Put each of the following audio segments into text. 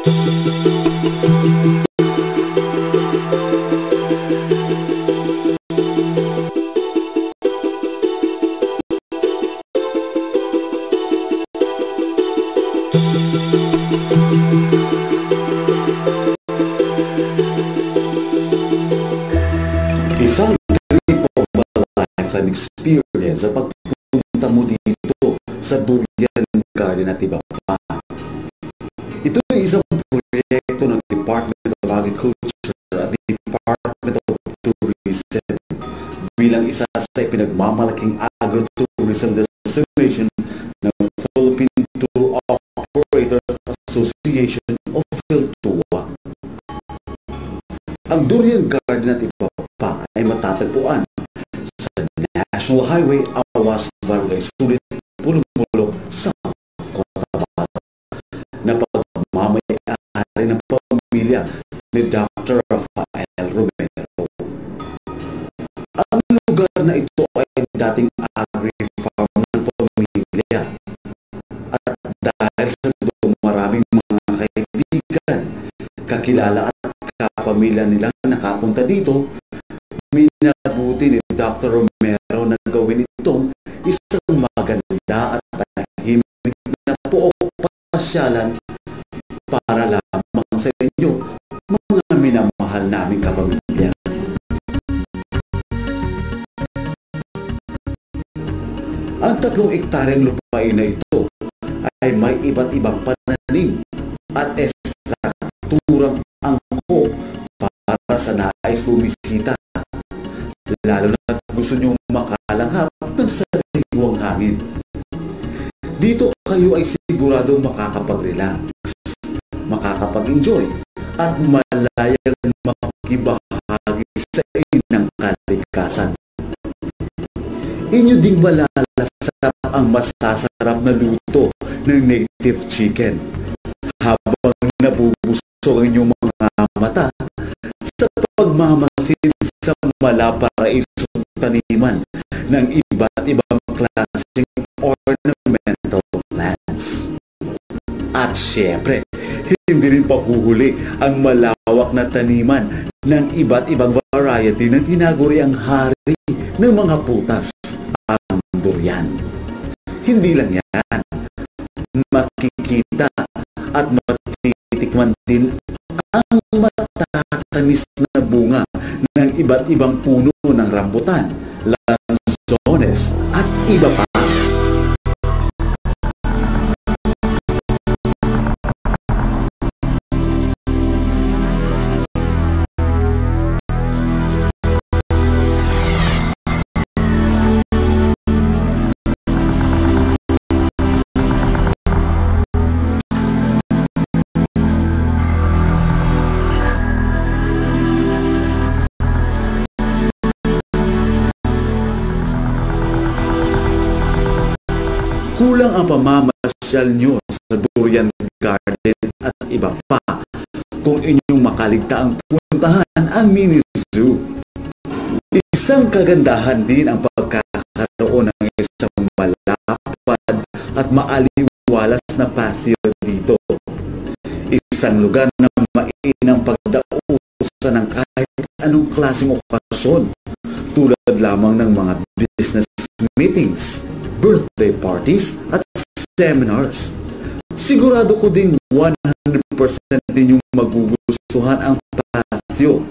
Isang trip of a lifetime experience sa pagpunta mo dito sa Durian Garden at iba pa. Ito ay isang proyekto ng Department of Agriculture at Department of Tourism bilang isa sa ipinagmamalaking agritourism destination ng Philippine Tour Operators Association o PhilTour. Ang Durian Garden at iba pa ay matatagpuan sa National Highway Awas Barangay Sulit, Pulumulo, South Cotabato na pagmamayari ng pamilya ni Dr. Rafael Romero. Ang lugar na ito ay dating agri-farm ng pamilya at dahil sa doon maraming mga kaibigan, kakilala at kapamilya nilang nakapunta dito, minabuti ni Dr. Romero na gawin itong isang maganda at tahimik na pasyalan para lamang sa inyo, mga minamahal naming kapamilya. Ang 3 ektaryang lupain na ito ay may iba't ibang pananim at estrukturang angko para sa nais bumisita, lalo na gusto nyo makalanghap ng sariwang hangin. Dito kayo ay sigurado makakapag-relax, makakapag-enjoy at malayang makibahagi sa inang kalikasan. Inyo ding malalasap ang masasarap na luto ng native chicken habang nabubusog ang inyong mga mata sa pagmamasid sa malaparaisong taniman ng iba't ibang klaseng ornamental plants. At syempre, hindi rin pahuhuli ang malawak na taniman ng iba't ibang variety ng tinaguriang hari ng mga putas, ang durian. Hindi lang yan, makikita at matitikman din ang matatamis na bunga ng iba't ibang puno ng rambutan, lanzones at iba pa. Kulang ang pamamasyal nyo sa Durian Garden at iba pa kung inyong makaligtaang puntahan ang mini zoo. Isang kagandahan din ang pagkakaroon ng isang malapad at maaliwalas na patio dito. Isang lugar na mainam pagdausan ng kahit anong klaseng okasyon, tulad lamang ng mga business meetings, birthday parties at seminars. Sigurado ko ding 100% din yung magugustuhan ang patio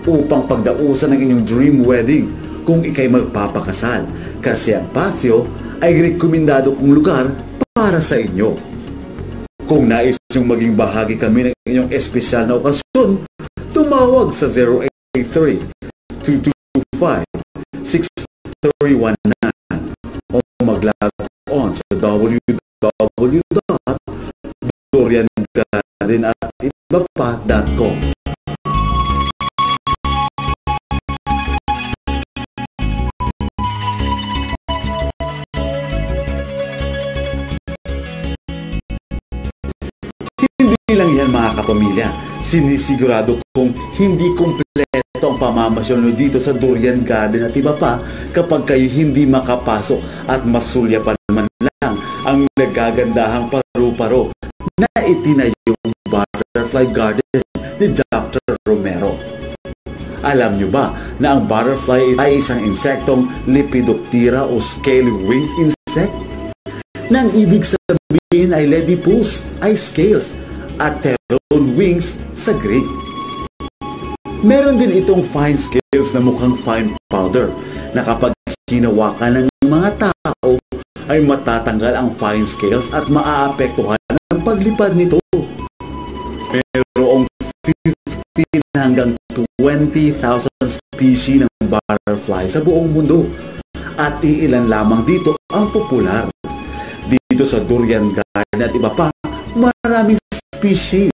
upang pagdausan ng inyong dream wedding kung ikay magpapakasal, kasi ang patio ay rekomendado kong lugar para sa inyo. Kung nais yung maging bahagi kami ng inyong espesyal na okasyon, tumawag sa 083-225-6319 o mag-log on sa www.duriangardenatibapa.com. Hindi lang yan mga kapamilya, sinisigurado kong hindi kompleto ang pamamasyal nyo dito sa Durian Garden at iba pa kapag kayo hindi makapasok at masulya pa naman lang ang nagagandahang paru-paro na itinayong butterfly Butterfly Garden ni Dr. Romero. Alam nyo ba na ang butterfly ay isang insektong Lepidoptera o scale-winged insect? Nang ibig sabihin ay ledipus ay scales at pteron wings sa Greek. Meron din itong fine scales na mukhang fine powder na kapag hinawakan ng mga tao ay matatanggal ang fine scales at maaapektuhan ang paglipad nito. Mayroong 15 hanggang 20,000 species ng butterfly sa buong mundo at iilan lamang dito ang popular. Dito sa Durian Garden at iba pa, maraming species.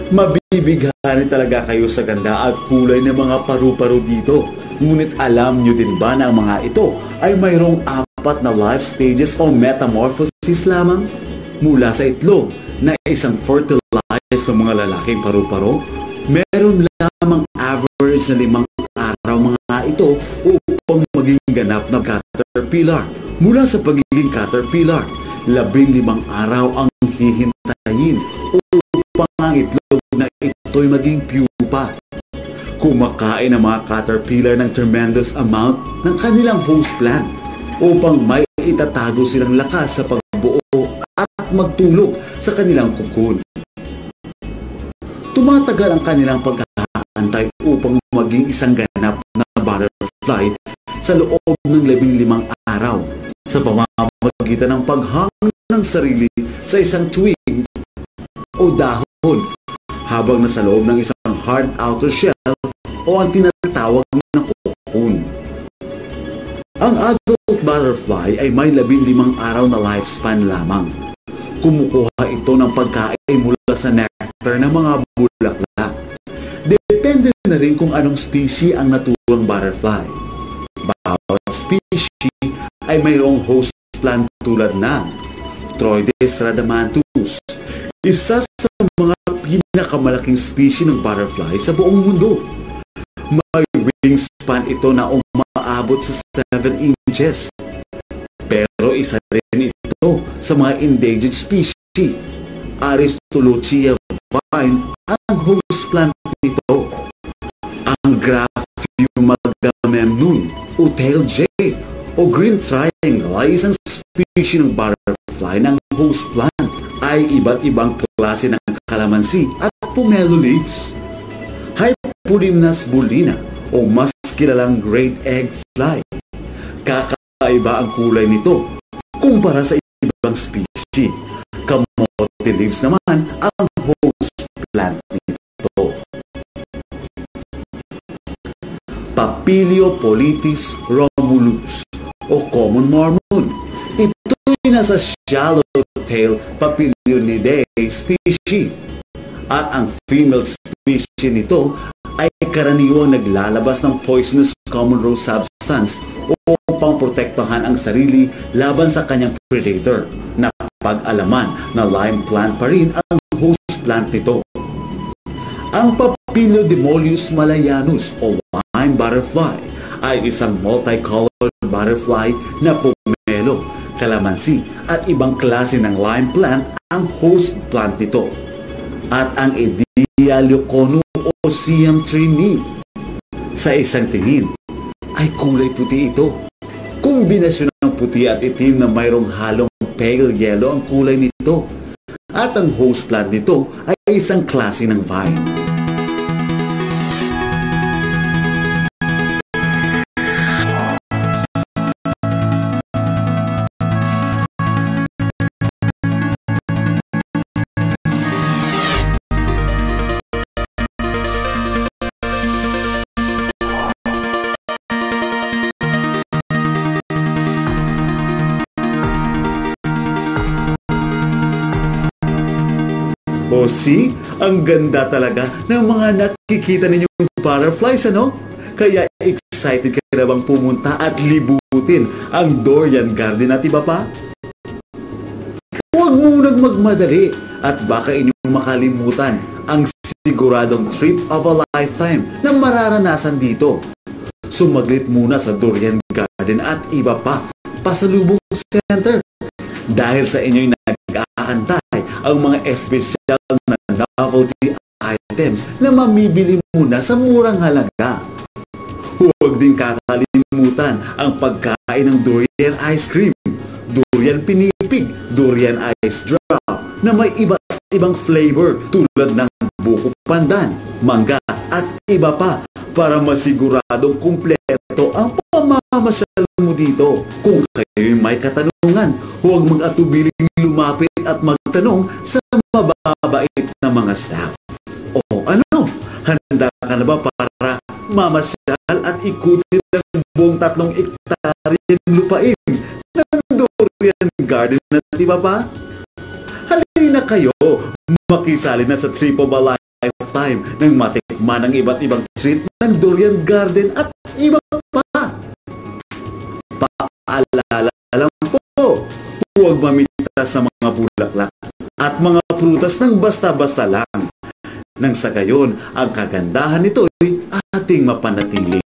Mabibighani talaga kayo sa ganda at kulay ng mga paru-paro dito. Ngunit alam nyo din ba na ang mga ito ay mayroong 4 na life stages o metamorphosis lamang? Mula sa itlog na isang fertilized ng mga lalaking paru-paro, meron lamang average na 5 araw mga ito upang maging ganap na caterpillar. Mula sa pagiging caterpillar, 15 araw ang hihintayin upang ang itlog na ito'y maging pupa. Kumakain ang mga caterpillar ng tremendous amount ng kanilang host plant upang may itatago silang lakas sa pagbuo at magtulog sa kanilang cocoon. Tumatagal ang kanilang pag-aantay upang maging isang ganap na butterfly sa loob ng 15 araw sa pamamagitan ng paghang ng sarili sa isang twig o dahon habang nasa loob ng isang hard outer shell o ang tinatawag na cocoon. Ang adult butterfly ay may 15 araw na lifespan lamang. Kumukuha ito ng pagkain mula sa nectar ng mga bulaklak. Depende na rin kung anong species ang naturang butterfly. Bawat species ay mayroong host plant tulad ng Troides radamanthus, isa sa mga pinakamalaking species ng butterfly sa buong mundo. May wingspan ito na umaabot sa 7 inches. Pero isa rin ito sa mga endangered species. Aristolochia vine ang host plant nito. Ang Graphium magamemnon o tail jay o green triangle ay isang species ng butterfly ng host plant. Ay iba't ibang klase ng calamansi at pomelo leaves. Hypolimnas bullina o mas kilalang great egg fly. Kakaiba ang kulay nito kumpara sa ibang species. Kamote leaves naman ang host plant nito. Papiliopolitis romulus o common mormon. Ito'y nasa shallow-tail Papilionidae species. At ang female species nito ay karaniwang naglalabas ng poisonous common rose substance upang protektahan ang sarili laban sa kanyang predator. Napag-alaman na lime plant pa rin ang host plant nito. Ang Papiliodemolius malayanus o lime butterfly ay isang multicolored butterfly na pomelo, calamansi at ibang klase ng lime plant ang host plant nito. At ang Edialioconum o siam tree nymph sa isang tingin ay kulay puti ito. Kombinasyon ng puti at itim na mayroong halong pale yellow ang kulay nito. At ang host plant nito ay isang klase ng vine. O see, ang ganda talaga ng mga nakikita ninyong butterflies, ano? Kaya excited ka na bang pumunta at libutin ang Durian Garden at iba pa? Huwag munang magmadali at baka inyong makalimutan ang siguradong trip of a lifetime na mararanasan dito. Sumaglit muna sa Durian Garden at iba pa, Pasalubong Center. Dahil sa inyo'y nag-aantay ang mga espesyal na novelty items na mamibili mo na sa murang halaga. Huwag din kakalimutan ang pagkain ng durian ice cream, durian pinipig, durian ice drop na may iba't ibang flavor tulad ng buko pandan, mangga at iba pa para masiguradong kumpleto ang pamamasyal mo dito. Kung kayo'y may katanungan, huwag mag-atubiling lumapit at magtanong sa mababait na mga staff. O ano, handa ka na ba para mamasyal at ikutin ang buong 3 ektaryang lupain ng Durian Garden at iba pa? Halina kayo, makisali na sa trip of a lifetime nang matikman ang iba't ibang treat ng Durian Garden at iba pa. Paalala lang po, huwag mamita sa mga bulaklak at mga prutas ng basta-basta lang. Nang sa gayon, ang kagandahan nito'y ating mapanatili.